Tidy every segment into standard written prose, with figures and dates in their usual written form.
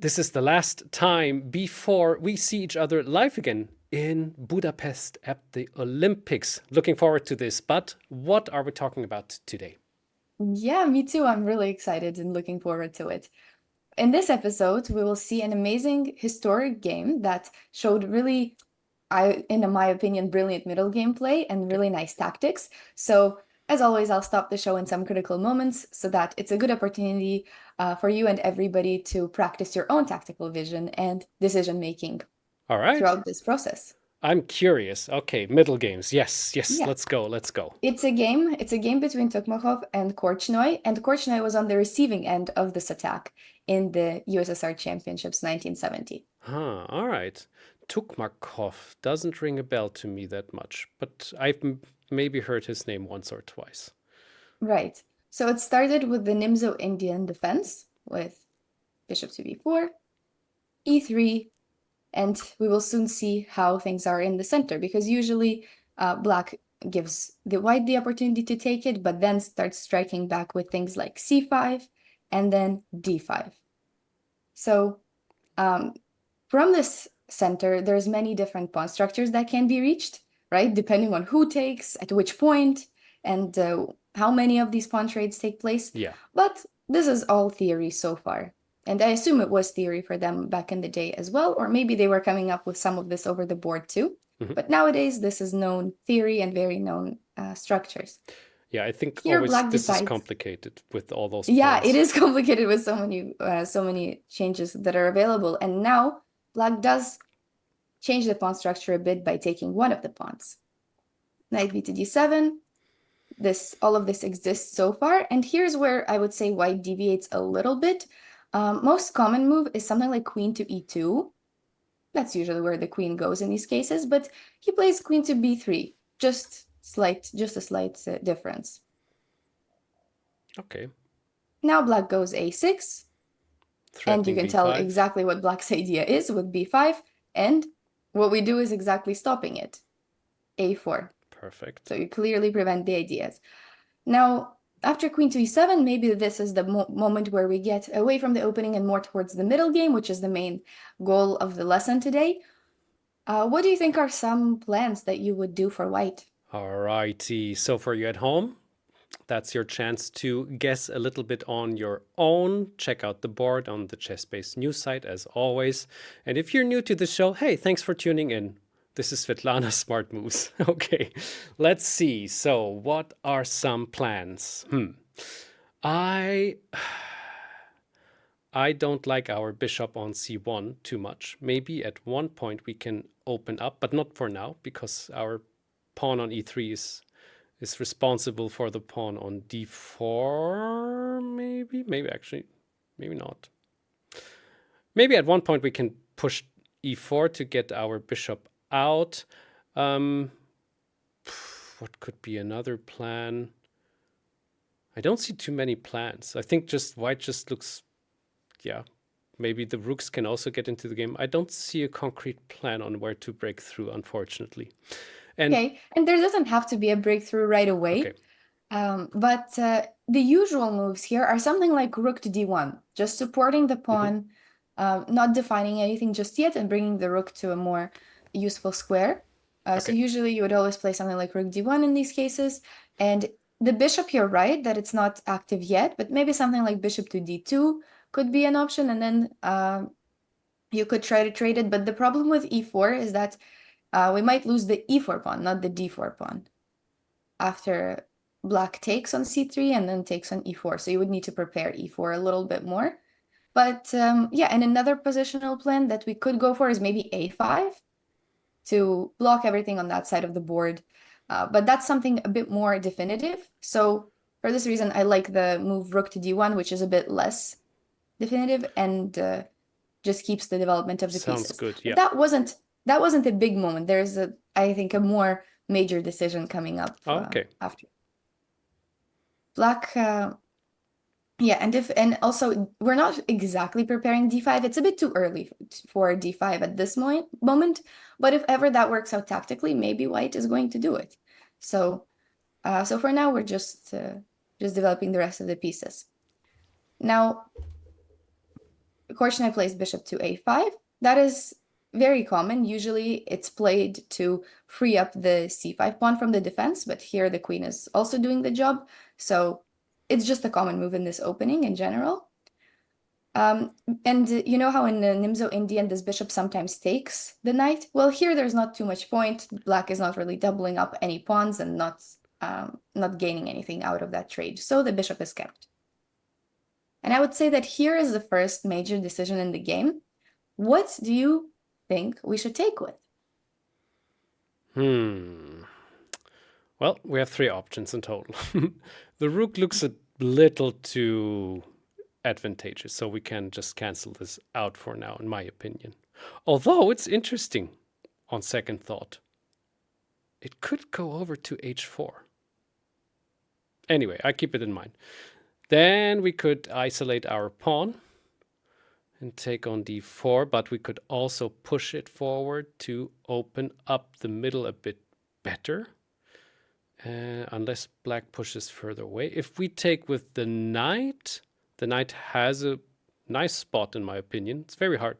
This is the last time before we see each other live again in Budapest at the Olympics. Looking forward to this, but what are we talking about today? Yeah, me too. I'm really excited and looking forward to it. In this episode, we will see an amazing historic game that showed really, in my opinion, brilliant middle gameplay and really nice tactics. So, as always, I'll stop the show in some critical moments so that it's a good opportunity for you and everybody to practice your own tactical vision and decision making All right. throughout this process. I'm curious. Okay, middle games. Yes, Yeah. let's go, let's go. It's a game. It's a game between Tukmakov and Korchnoi, and Korchnoi was on the receiving end of this attack in the USSR Championships 1970. All right. Tukmakov doesn't ring a bell to me that much, but I've maybe heard his name once or twice. Right. So it started with the Nimzo-Indian defense with bishop to b4, e3, and we will soon see how things are in the center, because usually black gives the white the opportunity to take it, but then starts striking back with things like c5 and then d5. So from this center, there's many different pawn structures that can be reached, right? Depending on who takes, at which point, and how many of these pawn trades take place. Yeah. But this is all theory so far. And I assume it was theory for them back in the day as well, or maybe they were coming up with some of this over the board too. But nowadays, this is known theory and very known structures. Yeah, I think Here, always black this decides. is complicated with all those Yeah, pawns. it is complicated with so many changes that are available. And now black does change the pawn structure a bit by taking one of the pawns. Knight b to d7. All of this exists so far. And here's where I would say white deviates a little bit. Most common move is something like queen to e2. That's usually where the queen goes in these cases, but he plays queen to b3. Just a slight difference. Okay. Now black goes a6, and you can tell b5. exactly what black's idea is with b5, and what we do is exactly stopping it. a4. Perfect. So you clearly prevent the ideas. Now, after queen to e7, maybe this is the moment where we get away from the opening and more towards the middle game, which is the main goal of the lesson today. What do you think are some plans that you would do for white? All righty. So for you at home, that's your chance to guess a little bit on your own. Check out the board on the ChessBase news site as always. And if you're new to the show, hey, thanks for tuning in. This is Svitlana's Smart Moves. Okay, let's see. So what are some plans? I don't like our bishop on c1 too much. Maybe at one point we can open up, but not for now, because our pawn on e3 is responsible for the pawn on d4, maybe actually, maybe not. Maybe at one point we can push e4 to get our bishop out. What could be another plan? I don't see too many plans. I think just white just looks, yeah, maybe the rooks can also get into the game. I don't see a concrete plan on where to break through, unfortunately. Okay, and there doesn't have to be a breakthrough right away. Okay. But the usual moves here are something like rook to d1, just supporting the pawn, not defining anything just yet, and bringing the rook to a more useful square. So usually you would always play something like rook d1 in these cases. And the bishop, you're right that it's not active yet, but maybe something like bishop to d2 could be an option, and then you could try to trade it. But the problem with e4 is that we might lose the e4 pawn, not the d4 pawn, after black takes on c3 and then takes on e4. So you would need to prepare e4 a little bit more. But yeah, and another positional plan that we could go for is maybe a5 to block everything on that side of the board. But that's something a bit more definitive. So for this reason, I like the move rook to d1, which is a bit less definitive and just keeps the development of the pieces. Sounds good, yeah. That wasn't a big moment. There's I think a more major decision coming up after. Black, yeah, and also we're not exactly preparing d5. It's a bit too early for d5 at this moment, but if ever that works out tactically, maybe white is going to do it. So for now we're just developing the rest of the pieces. Now, Korchnoi plays bishop to a5. That is very common. Usually it's played to free up the c5 pawn from the defense, but here the queen is also doing the job. So it's just a common move in this opening in general. And you know how in the Nimzo-Indian this bishop sometimes takes the knight? Well, here there's not too much point. Black is not really doubling up any pawns and not gaining anything out of that trade. So the bishop is kept. And I would say that here is the first major decision in the game. What do you think we should take with? Well, we have 3 options in total. The rook looks a little too advantageous, so we can just cancel this out for now, in my opinion. Although it's interesting on second thought. It could go over to h4. Anyway, I keep it in mind. Then we could isolate our pawn and take on d4, but we could also push it forward to open up the middle a bit better, unless black pushes further away. If we take with the knight has a nice spot, in my opinion. It's very hard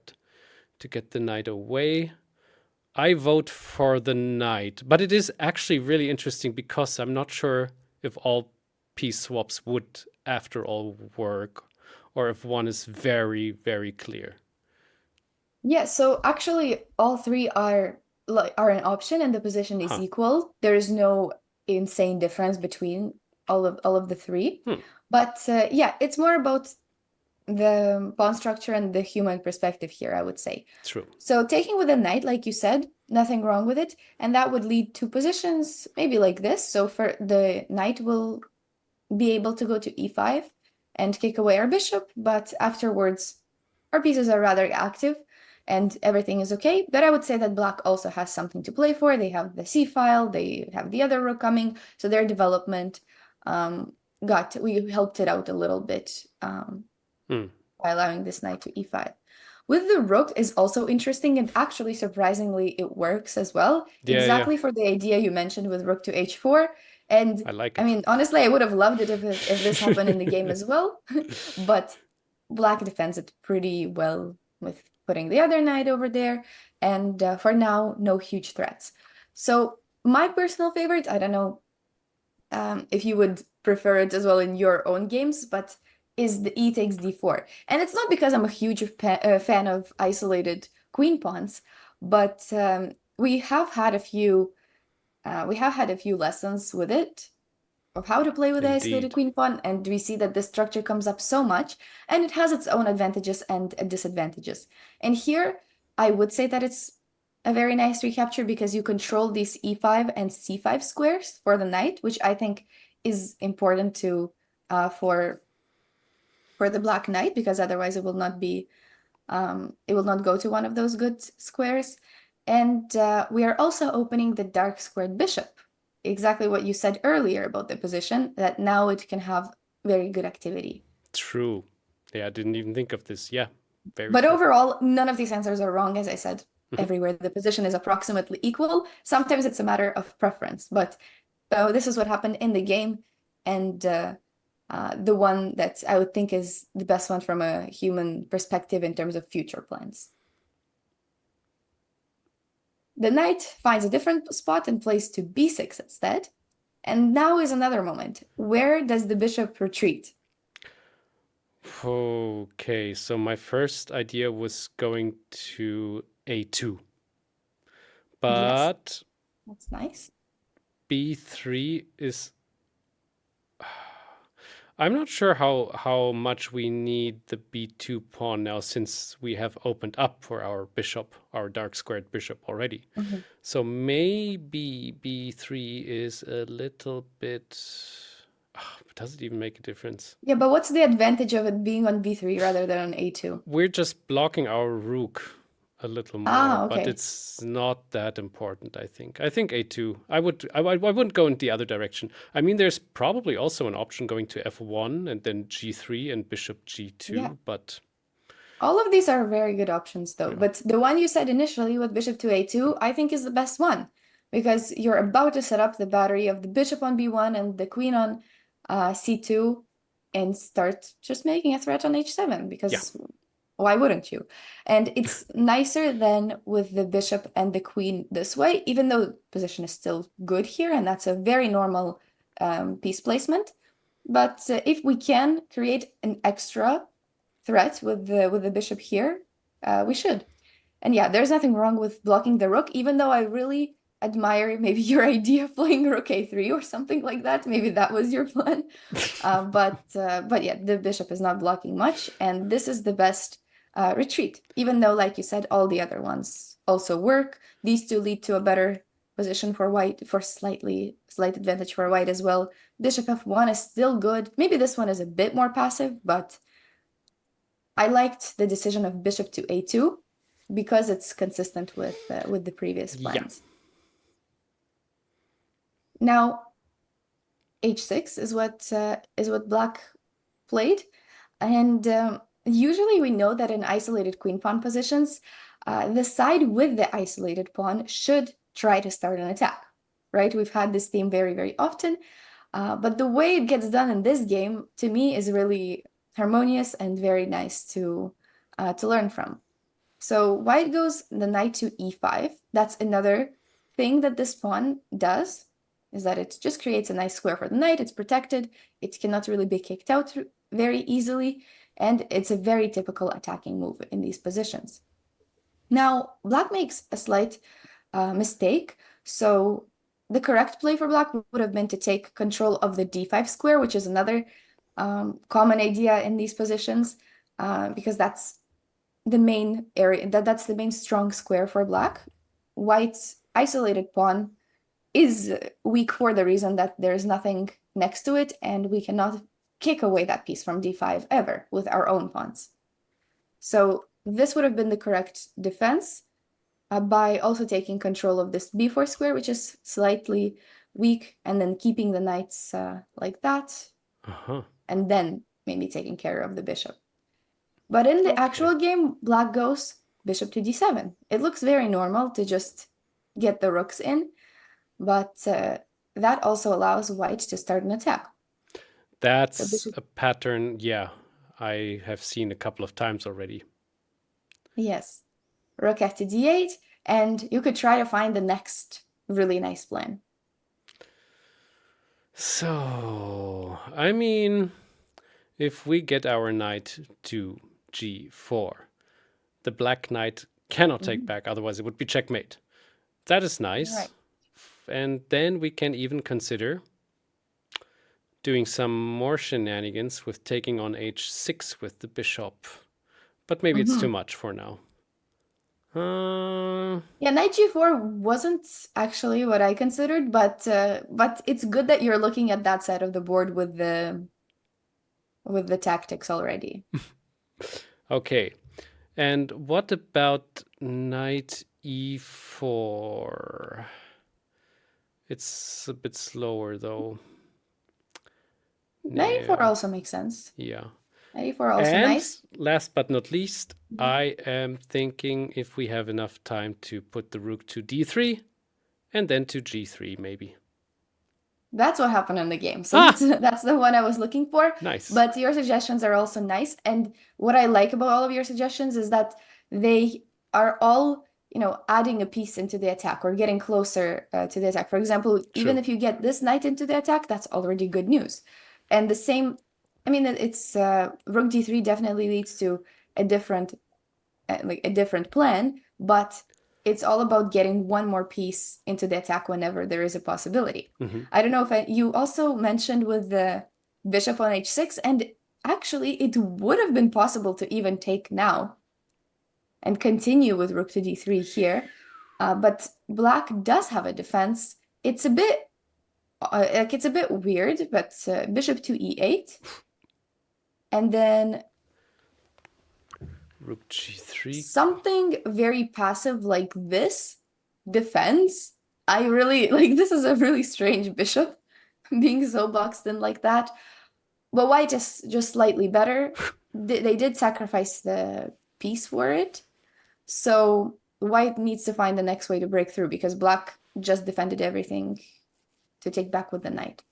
to get the knight away. I vote for the knight, but it is actually really interesting because I'm not sure if all piece swaps would after all work, or if one is very, very clear. Yeah, so actually all 3 are an option and the position is equal. There is no insane difference between all of the 3. But yeah, it's more about the pawn structure and the human perspective here, I would say. True. So taking with a knight, like you said, nothing wrong with it. And that would lead to positions maybe like this. So for the knight will be able to go to e5 and kick away our bishop, but afterwards our pieces are rather active and everything is okay. But I would say that black also has something to play for. They have the c-file, they have the other rook coming, so their development we helped it out a little bit by allowing this knight to e5. With the rook is also interesting, and actually surprisingly it works as well. Exactly for the idea you mentioned with rook to h4. And I like it. I mean, honestly, I would have loved it if this happened in the game as well. But black defends it pretty well with putting the other knight over there. And for now, no huge threats. So my personal favorite, I don't know if you would prefer it as well in your own games, but is the e takes d4. And it's not because I'm a huge fan of isolated queen pawns, but we have had a few lessons with it of how to play with the isolated queen pawn, and we see that this structure comes up so much, and it has its own advantages and disadvantages. And here, I would say that it's a very nice recapture because you control these e5 and c5 squares for the knight, which I think is important to for the black knight, because otherwise it will not go to one of those good squares. And we are also opening the dark squared bishop. Exactly what you said earlier about the position, that now it can have very good activity. True. Yeah, I didn't even think of this. Yeah, But overall, none of these answers are wrong, as I said. Everywhere the position is approximately equal. Sometimes it's a matter of preference, but this is what happened in the game, and the one that I would think is the best one from a human perspective in terms of future plans. The knight finds a different spot and plays to b6 instead. And now is another moment. Where does the bishop retreat? Okay, so my first idea was going to a2. But yes, that's nice. b3 is... I'm not sure how much we need the b2 pawn now, since we have opened up for our bishop, our dark squared bishop already. So maybe b3 is a little bit... does it even make a difference? Yeah, but what's the advantage of it being on b3 rather than on a2? We're just blocking our rook a little more, but it's not that important, I think. I think a2. I wouldn't go in the other direction. I mean, there's probably also an option going to f1 and then g3 and bishop g2, but... All of these are very good options, though. But the one you said initially with bishop to a2, I think is the best one, because you're about to set up the battery of the bishop on b1 and the queen on c2 and start just making a threat on h7, because Why wouldn't you? And it's nicer than with the bishop and the queen this way, even though the position is still good here, and that's a very normal piece placement. But if we can create an extra threat with the bishop here, we should. And yeah, there's nothing wrong with blocking the rook, even though I really admire maybe your idea of playing rook a3 or something like that. Maybe that was your plan. But yeah, the bishop is not blocking much, and this is the best retreat, even though, like you said, all the other ones also work. These two lead to a better position for white, for slight advantage for white as well. Bishop f1 is still good. Maybe this one is a bit more passive, but I liked the decision of bishop to a2 because it's consistent with the previous plans. Yeah. Now, h6 is what black played, and usually we know that in isolated queen pawn positions, the side with the isolated pawn should try to start an attack, right? We've had this theme very, very often, but the way it gets done in this game, to me, is really harmonious and very nice to learn from. So white goes the knight to e5. That's another thing that this pawn does, is that it just creates a nice square for the knight. It's protected. It cannot really be kicked out very easily, and it's a very typical attacking move in these positions. Now, black makes a slight mistake. So the correct play for black would have been to take control of the d5 square, which is another common idea in these positions, because that's the main area, that's the main strong square for black. White's isolated pawn is weak for the reason that there's nothing next to it, and we cannot kick away that piece from d5 ever with our own pawns. So this would have been the correct defense by also taking control of this b4 square, which is slightly weak, and then keeping the knights like that, and then maybe taking care of the bishop. But in the actual game, black goes bishop to d7. It looks very normal to just get the rooks in, but that also allows white to start an attack. That's a pattern, yeah, I have seen a couple of times already. Yes. Rook f to d8, and you could try to find the next really nice plan. So, I mean, if we get our knight to g4, the black knight cannot take back, otherwise it would be checkmate. That is nice. Right. And then we can even consider doing some more shenanigans with taking on h6 with the bishop. But maybe it's too much for now. Yeah, knight g4 wasn't actually what I considered, but it's good that you're looking at that side of the board with the tactics already. Okay. And what about knight e4? It's a bit slower though. Knight e4 also makes sense. Yeah. Knight e4 also and nice. Last but not least, I am thinking if we have enough time to put the rook to d3 and then to g3 maybe. That's what happened in the game. So that's the one I was looking for. Nice. But your suggestions are also nice. And what I like about all of your suggestions is that they are all, adding a piece into the attack or getting closer to the attack. For example, even if you get this knight into the attack, that's already good news. And the same, it's rook d3 definitely leads to a different plan, but it's all about getting one more piece into the attack whenever there is a possibility. I don't know if you also mentioned with the bishop on h6, and actually it would have been possible to even take now and continue with rook to d3 here. But black does have a defense. It's a bit weird, but bishop to e8, and then rook g3. Something very passive like this defends. I really this is a really strange bishop being so boxed in like that. But white is just slightly better. They did sacrifice the piece for it. So white needs to find the next way to break through because black just defended everything to take back with the knight.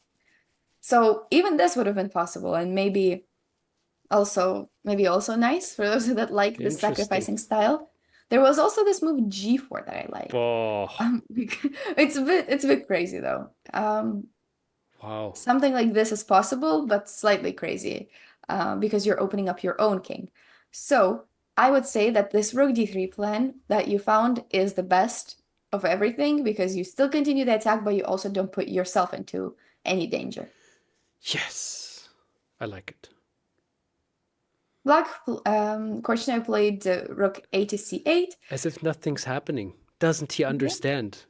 So even this would have been possible, and maybe Also, maybe also nice for those that like the Interesting. sacrificing style. There was also this move G4 that I like. Oh, It's a bit crazy though. wow. Something like this is possible, but slightly crazy, because you're opening up your own king. So I would say that this rook d3 plan that you found is the best of everything because you still continue the attack, but you also don't put yourself into any danger. Yes, I like it. Black, Korchnoi played rook a to c8. As if nothing's happening. Doesn't he understand?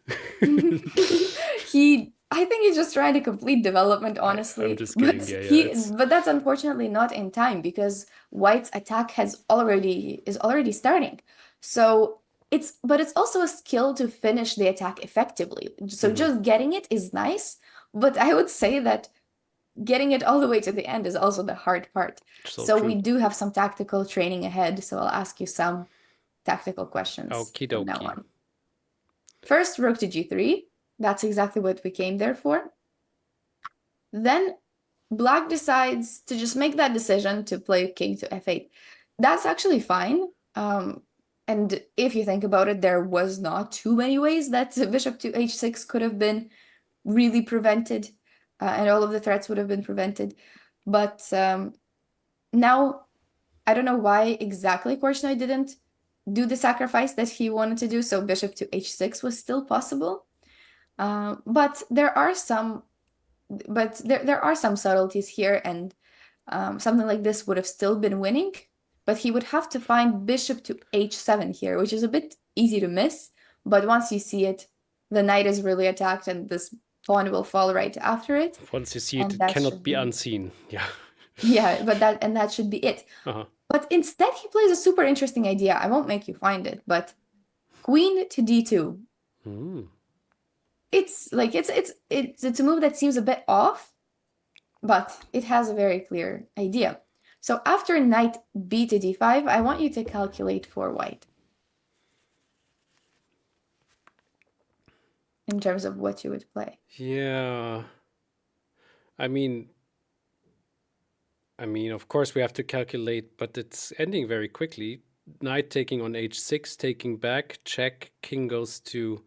I think he's just trying to complete development, honestly. I'm just kidding. But Yeah, but that's unfortunately not in time because White's attack is already starting. So but it's also a skill to finish the attack effectively. So just getting it is nice, but I would say that getting it all the way to the end is also the hard part. So we do have some tactical training ahead. So I'll ask you some tactical questions Okie from now dokie. on. First, rook to g3. That's exactly what we came there for. Then Black decides to just make that decision to play king to f8. That's actually fine. And if you think about it, there was not too many ways that bishop to h6 could have been really prevented, and all of the threats would have been prevented. But now, I don't know why exactly Korchnoi didn't do the sacrifice that he wanted to do, so bishop to h6 was still possible. But there are some subtleties here, and something like this would have still been winning, but he would have to find bishop to h7 here, which is a bit easy to miss. But once you see it, the knight is really attacked, and this pawn will fall right after it. Once you see it, it cannot be unseen. Yeah. Yeah, but that should be it. But instead, he plays a super interesting idea. I won't make you find it, but queen to d2. It's like it's a move that seems a bit off, but it has a very clear idea. So after knight b to d5, I want you to calculate for White in terms of what you would play. Yeah. I mean, of course we have to calculate, but it's ending very quickly. Knight taking on h6, taking back, check, king goes to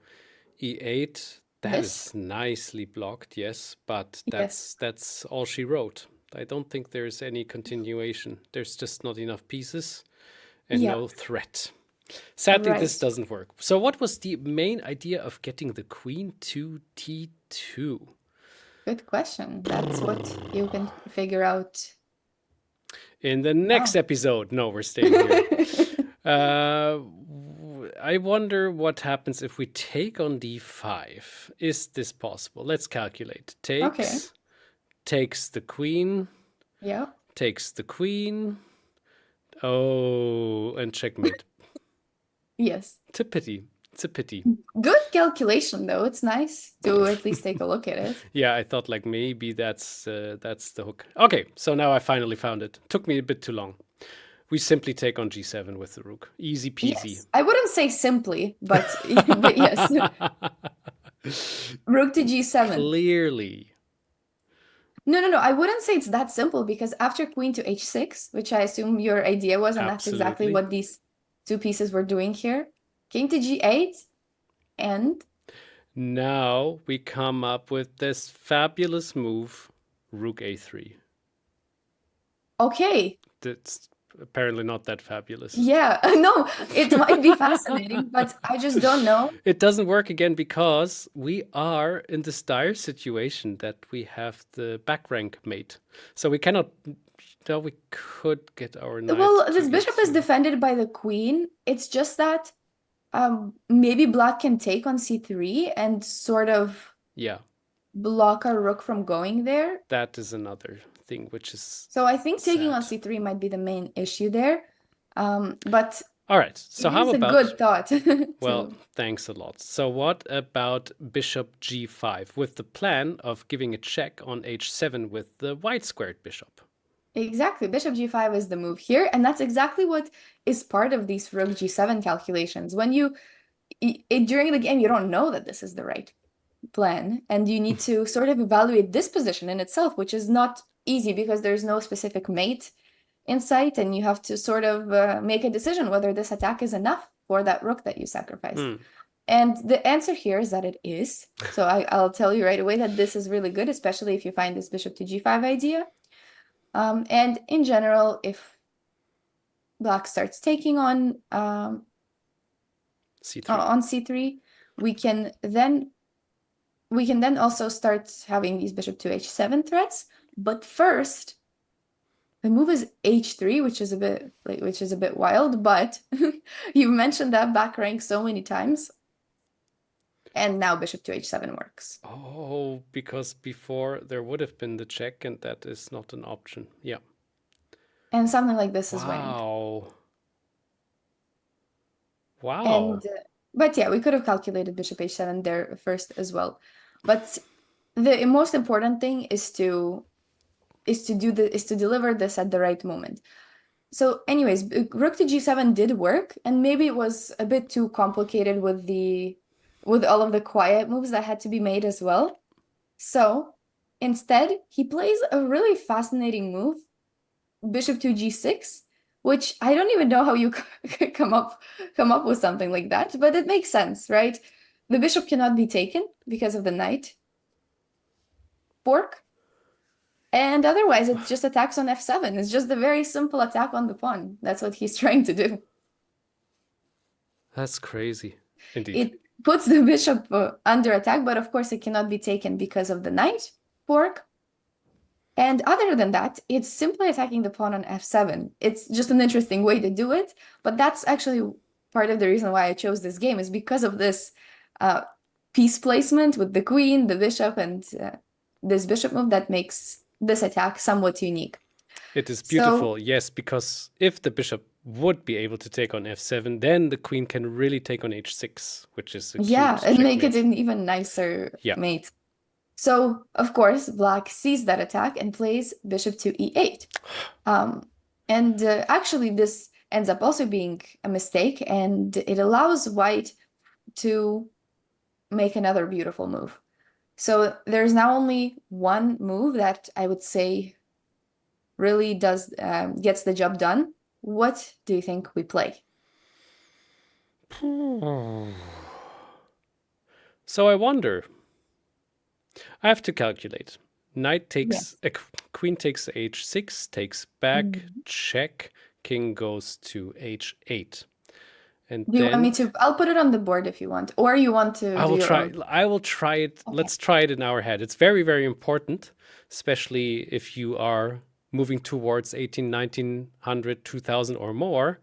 e8. That is nicely blocked, yes, but that's all she wrote. I don't think there's any continuation. There's just not enough pieces and no threat. Sadly, this doesn't work. So what was the main idea of getting the queen to t2? Good question. That's what you can figure out in the next episode. No, we're staying here. I wonder what happens if we take on d5. Is this possible? Let's calculate. Takes the queen. Yeah. Takes the queen. Oh, and checkmate. Yes. It's a pity. It's a pity. Good calculation, though. It's nice to at least take a look at it. Yeah, I thought like maybe that's the hook. Okay, so now I finally found it. Took me a bit too long. We simply take on g7 with the rook. Easy peasy. Yes. I wouldn't say simply, but, but yes. Rook to g7. Clearly. No. I wouldn't say it's that simple because after queen to h6, which I assume your idea was, and that's exactly what these two pieces were doing here. King to g8, and now we come up with this fabulous move, rook a3. Okay. That's apparently not that fabulous. Yeah, no, it might be fascinating, but I just don't know. It doesn't work again because we are in this dire situation that we have the back rank mate. So we cannot... No, we could get our knight. Well, this bishop is defended by the queen. It's just that maybe black can take on c3 and sort of block our rook from going there. That is another thing, which is so I think taking on c3 might be the main issue there. But all right, so how about a good thought? Well, thanks a lot. So what about bishop g5 with the plan of giving a check on h7 with the white squared bishop? Exactly. Bishop g5 is the move here, and that's exactly what is part of these rook g7 calculations. When during the game, you don't know that this is the right plan, and you need to sort of evaluate this position in itself, which is not easy because there's no specific mate in sight, and you have to sort of make a decision whether this attack is enough for that rook that you sacrificed. And the answer here is that it is. So I'll tell you right away that this is really good, especially if you find this bishop to g5 idea. And in general, if black starts taking on c3, we can then also start having these bishop to h7 threats. But first, the move is h3, which is a bit wild, but you've mentioned that back rank so many times. And now bishop to h7 works. Oh, because before there would have been the check, and that is not an option. Yeah. And something like this is winning. Wow. And but yeah, we could have calculated bishop h7 there first as well. But the most important thing is to deliver this at the right moment. So anyways, rook to g7 did work, and maybe it was a bit too complicated with all of the quiet moves that had to be made as well. So instead, he plays a really fascinating move, bishop to g6, which I don't even know how you come up with something like that, but it makes sense, right? The bishop cannot be taken because of the knight fork, and otherwise it just attacks on f7. It's just a very simple attack on the pawn. That's what he's trying to do. That's crazy, indeed. It puts the bishop under attack, but of course it cannot be taken because of the knight fork. And other than that, it's simply attacking the pawn on f7. It's just an interesting way to do it, but that's actually part of the reason why I chose this game, is because of this piece placement with the queen, the bishop, and this bishop move that makes this attack somewhat unique. It is beautiful, yes, because if the bishop would be able to take on f7, then the queen can really take on h6, which is a and make it an even nicer mate. So, of course, black sees that attack and plays bishop to e8. Actually, this ends up also being a mistake, and it allows white to make another beautiful move. So there's now only one move that I would say really gets the job done. What do you think we play? So I wonder. I have to calculate. Knight takes queen takes h6, takes back, check, king goes to h8. And do you want me to? I'll put it on the board if you want, or you want to. I will try it. Okay. Let's try it in our head. It's very, very important, especially if you are moving towards 18, 1900, 2000 or more,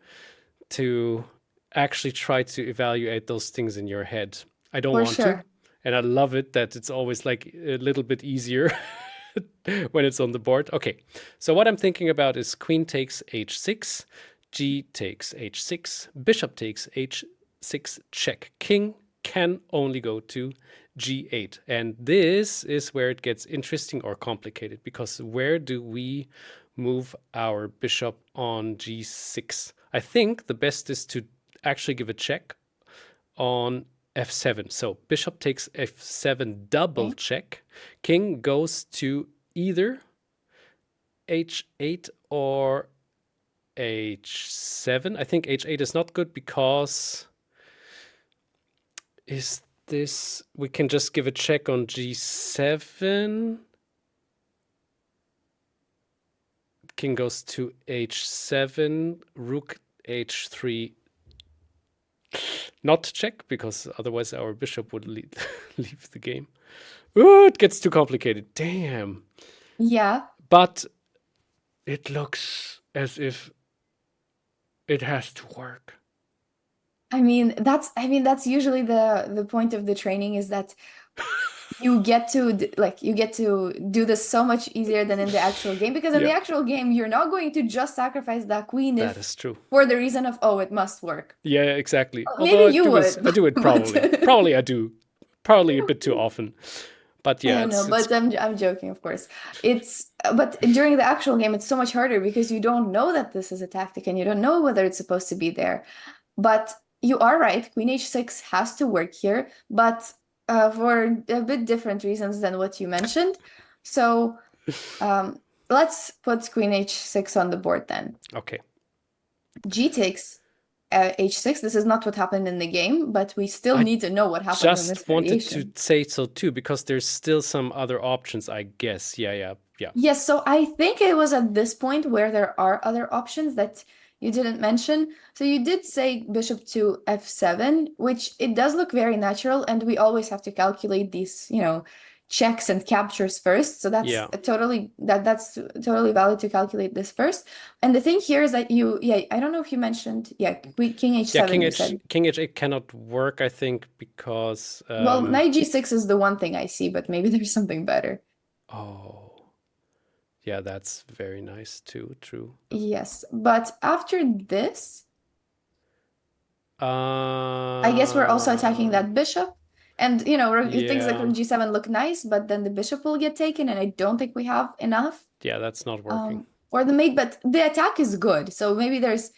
to actually try to evaluate those things in your head. I don't want to. And I love it that it's always like a little bit easier when it's on the board. Okay, so what I'm thinking about is queen takes h6, g takes h6, bishop takes h6, check. King can only go to g8. And this is where it gets interesting or complicated, because where do we move our bishop on g6? I think the best is to actually give a check on f7. So bishop takes f7 double check. King goes to either h8 or h7. I think h8 is not good because we can just give a check on g7. King goes to h7, rook h3. Not check, because otherwise our bishop would leave the game. Ooh, it gets too complicated. Damn. Yeah. But it looks as if it has to work. I mean, that's usually the point of the training, is that you get to do this so much easier than in the actual game, because in the actual game you're not going to just sacrifice that queen that is true, for the reason of, oh, it must work. Yeah, exactly. Maybe you would. I do it probably. Probably I do. Probably a bit too often. But yeah, I'm joking, of course. But during the actual game it's so much harder, because you don't know that this is a tactic and you don't know whether it's supposed to be there. But you are right, queen h6 has to work here, but for a bit different reasons than what you mentioned. So let's put queen h6 on the board then. Okay. G takes h6. This is not what happened in the game, but we still I need to know what happened in this just wanted to variation. say so too, because there's still some other options, I guess. Yeah. Yes, so I think it was at this point where there are other options that you didn't mention. So you did say bishop to f7, which it does look very natural, and we always have to calculate these, checks and captures first. So that's Yeah. that's totally valid to calculate this first. And the thing here is that I don't know if you mentioned, king h7, you said. King h8 cannot work, I think, because Well, knight g6 is the one thing I see, but maybe there's something better. oh. Yeah, that's very nice too, true. Yes, but after this, I guess we're also attacking that bishop. And, things like rook g7 look nice, but then the bishop will get taken, and I don't think we have enough. Yeah, that's not working. Or the mate, but the attack is good. So maybe there's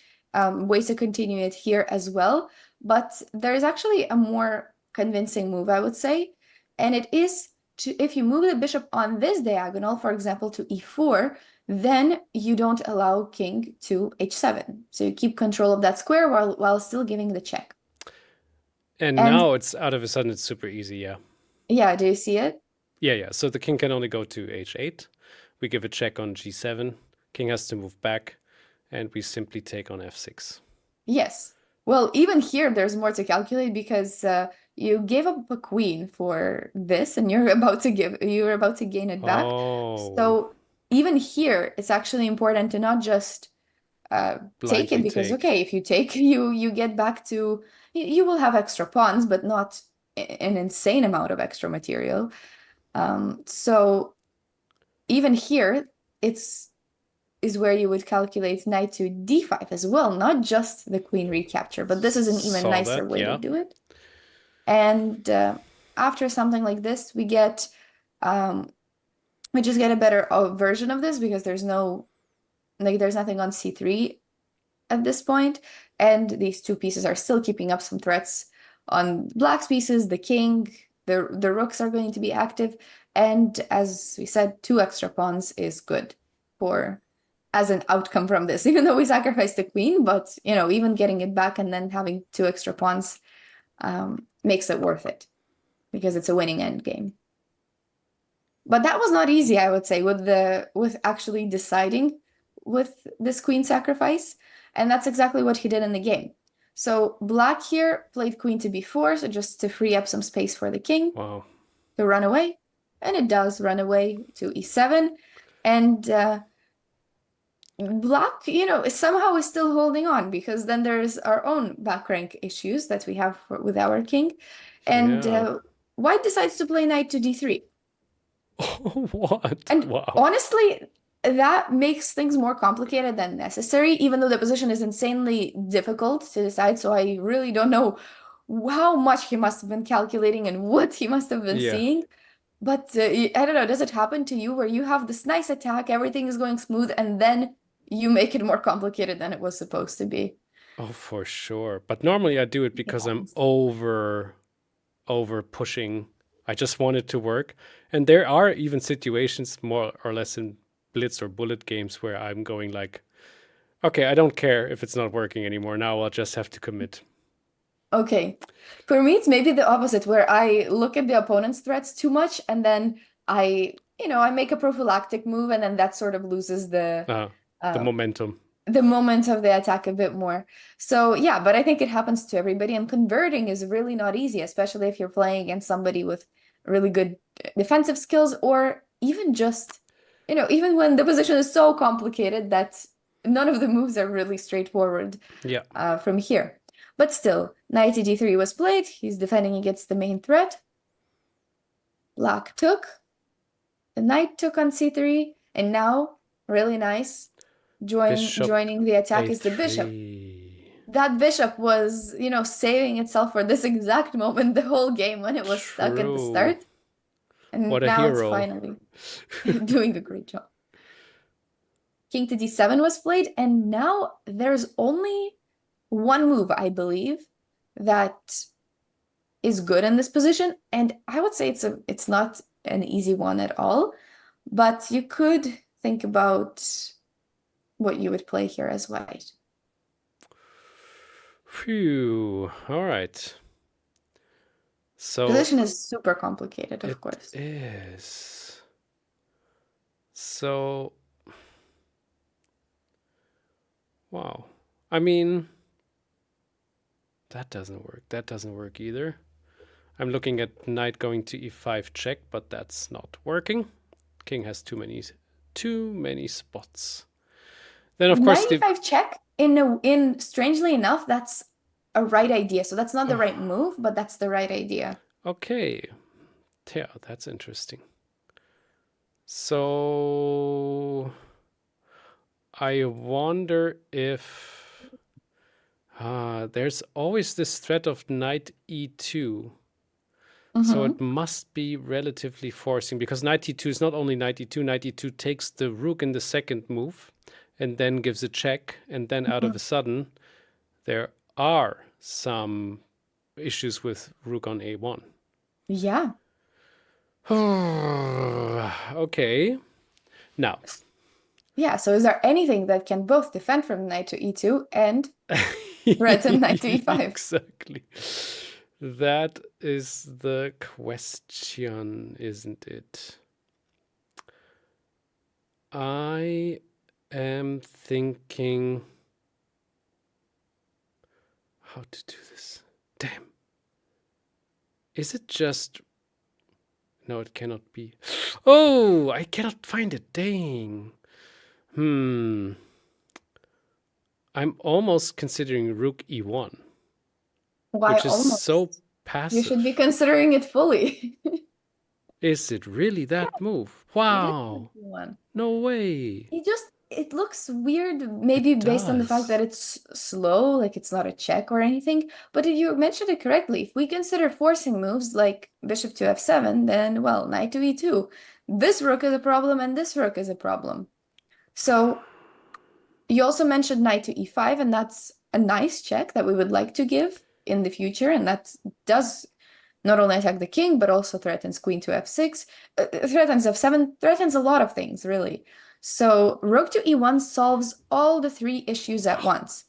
ways to continue it here as well. But there's actually a more convincing move, I would say. And it is if you move the bishop on this diagonal, for example, to e4, then you don't allow king to h7. So you keep control of that square while still giving the check. And now it's out of a sudden it's super easy, yeah. Yeah, do you see it? Yeah. So the king can only go to h8. We give a check on g7. King has to move back, and we simply take on f6. Yes. Well, even here, there's more to calculate because you gave up a queen for this, and you're about to gain it back. Oh. So even here, it's actually important to not just take it because, okay, if you take, you get back to, you will have extra pawns, but not an insane amount of extra material. So even here, is where you would calculate knight to d5 as well, not just the queen recapture, but this is an even nicer way to do it. And after something like this, we just get a better version of this because there's nothing on c3 at this point, and these two pieces are still keeping up some threats on black's pieces. The king, the rooks are going to be active, and as we said, 2 extra pawns is good as an outcome from this, even though we sacrificed the queen, but even getting it back and then having 2 extra pawns makes it worth it because it's a winning end game. But that was not easy, I would say, with actually deciding with this queen sacrifice, and that's exactly what he did in the game. So black here played queen to b4, so just to free up some space for the king to run away, and it does run away to e7, and black, somehow is still holding on because then there's our own back rank issues that we have with our king. And white decides to play knight to d3. What? And honestly, that makes things more complicated than necessary, even though the position is insanely difficult to decide. So I really don't know how much he must have been calculating and what he must have been seeing. But I don't know, does it happen to you where you have this nice attack, everything is going smooth, and then you make it more complicated than it was supposed to be? Oh, for sure. But normally I do it because I'm over pushing. I just want it to work. And there are even situations more or less in blitz or bullet games where I'm going like, okay, I don't care if it's not working anymore. Now I'll just have to commit. Okay. For me, it's maybe the opposite, where I look at the opponent's threats too much and then I make a prophylactic move, and then that sort of loses the momentum. The moment of the attack a bit more. So yeah, but I think it happens to everybody, and converting is really not easy, especially if you're playing against somebody with really good defensive skills, or even just, even when the position is so complicated that none of the moves are really straightforward from here. But still, knight to d3 was played. He's defending against the main threat. Black took. The knight took on c3, and now, really nice, joining the attack is the bishop. That bishop was, saving itself for this exact moment the whole game when it was stuck at the start. And now it's finally doing a great job. King to d7 was played, and now there's only one move, I believe, that is good in this position, and I would say it's not an easy one at all, but you could think about what you would play here as white? Phew. All right. So Position is super complicated, of it course. is. So, wow. I mean, that doesn't work. That doesn't work either. I'm looking at knight going to e5 check, but that's not working. King has too many spots. Then of course Knight e5 check, in strangely enough, that's a right idea. So that's not the right move, but that's the right idea. Okay. Yeah, that's interesting. So I wonder if there's always this threat of knight e2. So it must be relatively forcing, because knight e2 is not only knight e2. Knight e2 takes the rook in the second move and then gives a check. And then out of a sudden, there are some issues with rook on a1. Yeah. Okay. Now. Yeah, so is there anything that can both defend from knight to e2 and threaten knight to e5? Exactly. That is the question, isn't it? I am thinking how to do this. Damn. Is it just... No, it cannot be. Oh, I cannot find it. Dang. I'm almost considering rook e1. Why which is almost? so You passive. should be considering it fully. Is it really that move? Wow. One. No way. It looks weird, maybe based on the fact that it's slow, like it's not a check or anything. But if you mentioned it correctly, if we consider forcing moves like bishop to f7, then, well, knight to e2. This rook is a problem and this rook is a problem. So you also mentioned knight to e5, and that's a nice check that we would like to give in the future, and that does not only attack the king, but also threatens queen to f6, threatens f7, threatens a lot of things, really. So rook to e1 solves all the three issues at once.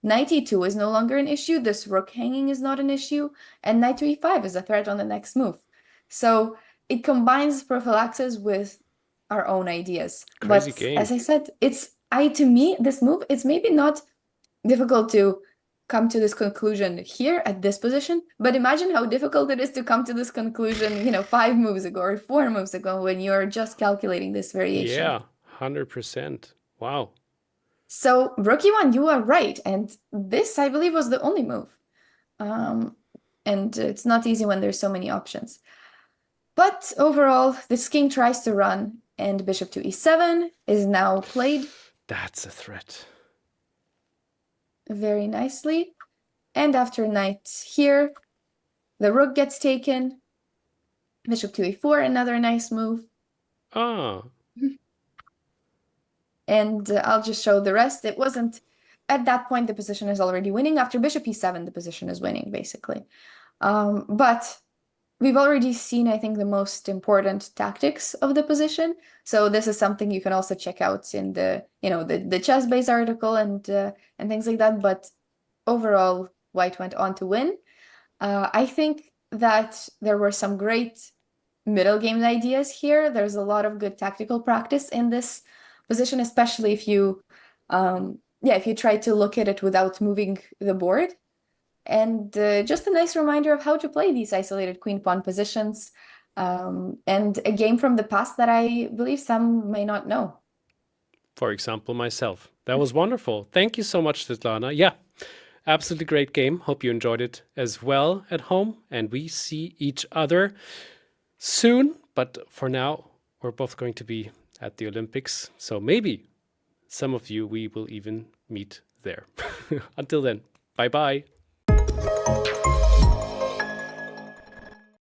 Knight e2 is no longer an issue, this rook hanging is not an issue, and knight to e5 is a threat on the next move. So it combines prophylaxis with our own ideas. Crazy But game. as I said, to me, this move, it's maybe not difficult to come to this conclusion here at this position, but imagine how difficult it is to come to this conclusion, 5 moves ago or 4 moves ago when you're just calculating this variation. Yeah, 100%. Wow. So rook e1, you are right, and this, I believe, was the only move. And it's not easy when there's so many options. But overall, this king tries to run, and bishop to e7 is now played. That's a threat. Very nicely. And after knight here, the rook gets taken. Bishop to e4, another nice move. Ah. And I'll just show the rest. It wasn't... At that point, the position is already winning. After bishop e7, the position is winning, basically. But we've already seen, I think, the most important tactics of the position. So this is something you can also check out in the ChessBase article and things like that. But overall, white went on to win. I think that there were some great middle game ideas here. There's a lot of good tactical practice in this position, especially if you try to look at it without moving the board. And just a nice reminder of how to play these isolated queen-pawn positions, and a game from the past that I believe some may not know. For example, myself. That was wonderful. Thank you so much, Svitlana. Yeah, absolutely great game. Hope you enjoyed it as well at home. And we see each other soon. But for now, we're both going to be at the Olympics. So maybe some of you we will even meet there. Until then, bye-bye.